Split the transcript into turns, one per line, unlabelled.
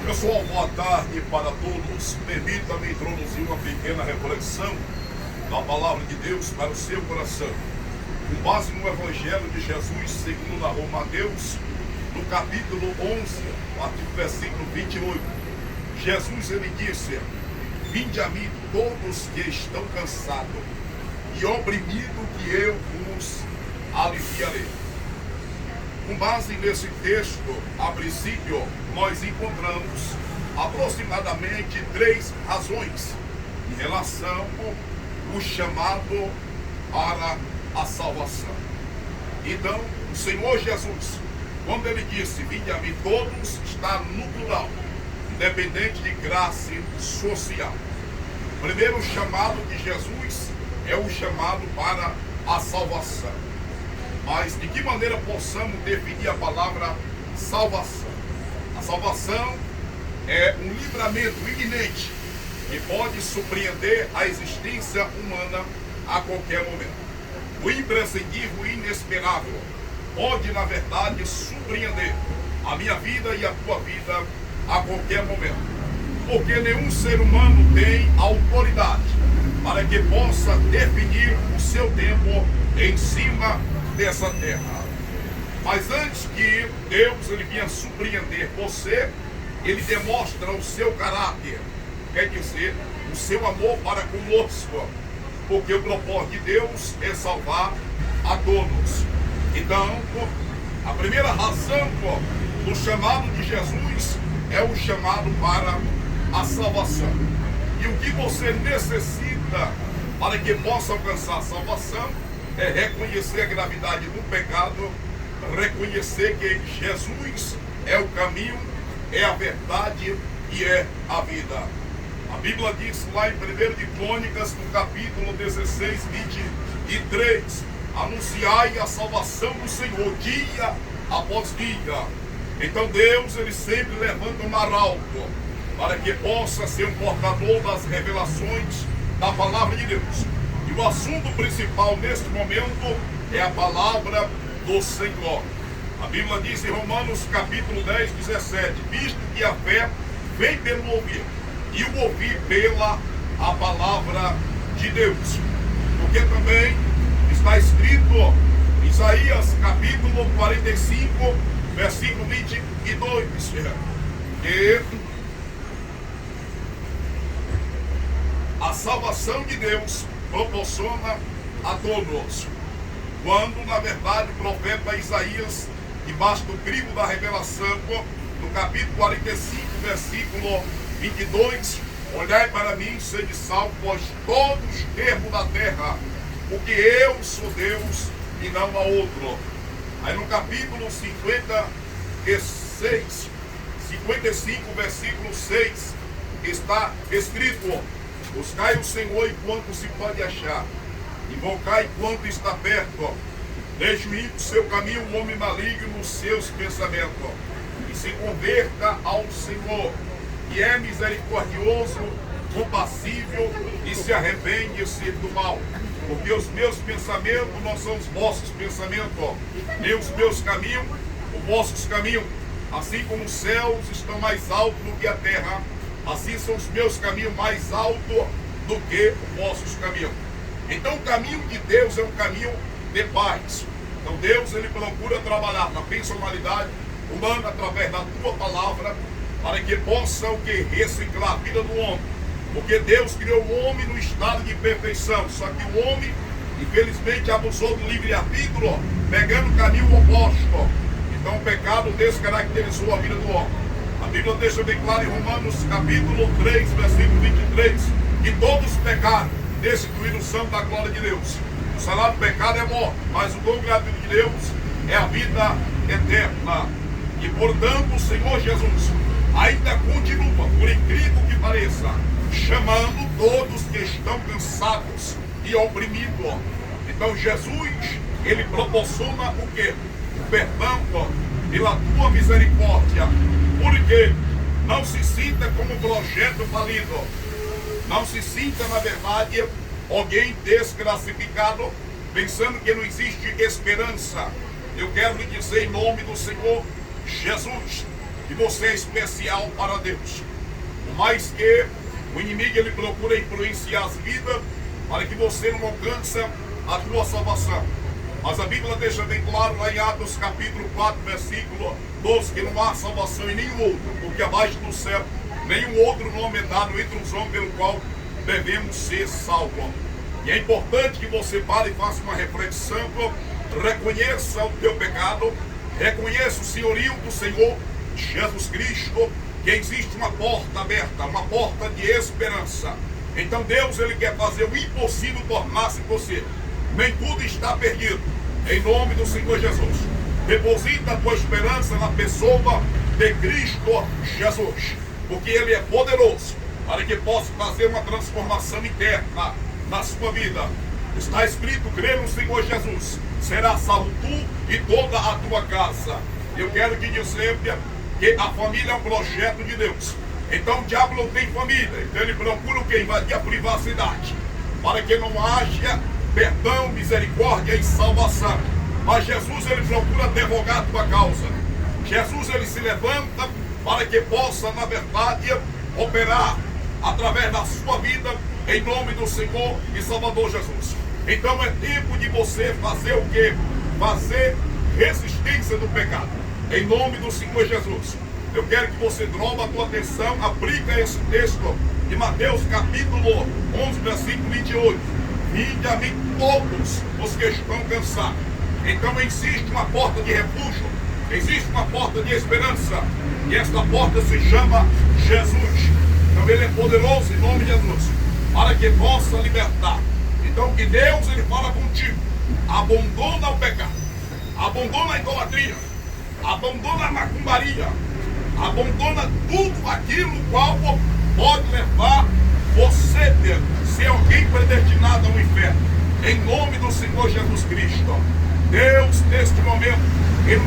Pessoal, boa tarde para todos. Permita-me introduzir uma pequena reflexão da palavra de Deus para o seu coração. Com base no Evangelho de Jesus, segundo narrou Mateus, no capítulo 11, artigo versículo 28. Jesus, ele disse: vinde a mim todos que estão cansados e oprimidos, que eu vos aliviarei. Com base nesse texto, a princípio, nós encontramos aproximadamente 3 razões em relação ao chamado para a salvação. Então, o Senhor Jesus, quando ele disse, vinde a mim todos, está no plural, independente de classe social. O primeiro chamado de Jesus é o chamado para a salvação. Mas de que maneira possamos definir a palavra salvação? A salvação é um livramento iminente que pode surpreender a existência humana a qualquer momento. O imprescindível e inesperável pode, na verdade, surpreender a minha vida e a tua vida a qualquer momento. Porque nenhum ser humano tem autoridade para que possa definir o seu tempo em cima dessa terra. Mas antes que Deus ele venha surpreender você, ele demonstra o seu caráter, quer dizer, o seu amor para conosco, porque o propósito de Deus é salvar a todos. Então, a primeira razão do chamado de Jesus é o chamado para a salvação. E o que você necessita para que possa alcançar a salvação é reconhecer a gravidade do pecado, reconhecer que Jesus é o caminho, é a verdade e é a vida. A Bíblia diz lá em 1 de Crônicas, no capítulo 16, 23, anunciai a salvação do Senhor, dia após dia. Então Deus, ele sempre levanta um arauto, para que possa ser um portador das revelações da palavra de Deus. E o assunto principal neste momento é a palavra do Senhor. A Bíblia diz em Romanos capítulo 10, 17, visto que a fé vem pelo ouvir, e o ouvir pela a palavra de Deus. Porque também está escrito em Isaías capítulo 45, versículo 22, que a salvação de Deus proporciona a todos. Quando, na verdade, o profeta Isaías, debaixo do crivo da revelação, no capítulo 45, versículo 22, olhai para mim, sede salvos, vós todos os termos da terra, porque eu sou Deus e não há outro. Aí no capítulo 55, versículo 6, está escrito: buscai o Senhor enquanto se pode achar, invocai enquanto está perto. Deixe o ímpio seu caminho, o homem maligno nos seus pensamentos, e se converta ao Senhor, que é misericordioso, compassível, e se arrepende-se do mal. Porque os meus pensamentos não são os vossos pensamentos, nem os meus caminhos, os vossos caminhos. Assim como os céus estão mais altos do que a terra, assim são os meus caminhos mais altos do que os vossos caminhos. Então o caminho de Deus é um caminho de paz. Então Deus, ele procura trabalhar na personalidade humana através da tua palavra, para que possa o que? Reciclar a vida do homem. Porque Deus criou o homem no estado de perfeição, só que o homem, infelizmente, abusou do livre-arbítrio, pegando o caminho oposto. Então o pecado descaracterizou a vida do homem. A Bíblia deixa bem claro em Romanos capítulo 3, versículo 23, que todos pecaram, destituíram o santo da glória de Deus. O salário do pecado é morte, mas o dom gratuito de Deus é a vida eterna. E portanto o Senhor Jesus ainda continua, por incrível que pareça, chamando todos que estão cansados e oprimidos. Então Jesus, ele proporciona o quê? O perdão pela tua misericórdia. Porque não se sinta como um projeto falido. Não se sinta, na verdade, alguém desclassificado, pensando que não existe esperança. Eu quero lhe dizer em nome do Senhor Jesus, que você é especial para Deus. Por mais que o inimigo ele procura influenciar as vidas para que você não alcance a tua salvação. Mas a Bíblia deixa bem claro lá em Atos capítulo 4, versículo 12, que não há salvação em nenhum outro, porque abaixo do céu nenhum outro nome é dado entre os homens pelo qual devemos ser salvos. E é importante que você pare e faça uma reflexão, reconheça o teu pecado, reconheça o senhorio do Senhor Jesus Cristo, que existe uma porta aberta, uma porta de esperança. Então Deus ele quer fazer o impossível tornar-se possível. Nem tudo está perdido. Em nome do Senhor Jesus, deposita a tua esperança na pessoa de Cristo Jesus, porque Ele é poderoso para que possa fazer uma transformação interna na sua vida. Está escrito: crê no Senhor Jesus, será salvo tu e toda a tua casa. Eu quero te dizer que a família é um projeto de Deus. Então o diabo não tem família, então ele procura o que? Invadir a privacidade, para que não haja perdão, misericórdia e salvação. Mas Jesus ele procura advogar a tua causa. Jesus ele se levanta para que possa, na verdade, operar através da sua vida, em nome do Senhor e Salvador Jesus. Então é tempo de você fazer o quê? Fazer resistência do pecado, em nome do Senhor Jesus. Eu quero que você drobe a tua atenção, aplica esse texto de Mateus capítulo 11, versículo 28. Vinde a mim todos os que estão cansados. Então existe uma porta de refúgio, existe uma porta de esperança, e esta porta se chama Jesus. Então ele é poderoso em nome de Jesus, para que possa libertar. Então que Deus ele fala contigo: abandona o pecado, abandona a idolatria, abandona a macumbaria, abandona tudo aquilo qual pode levar você mesmo, ser alguém predestinado ao inferno. Em nome do Senhor Jesus Cristo, Deus neste momento, Ele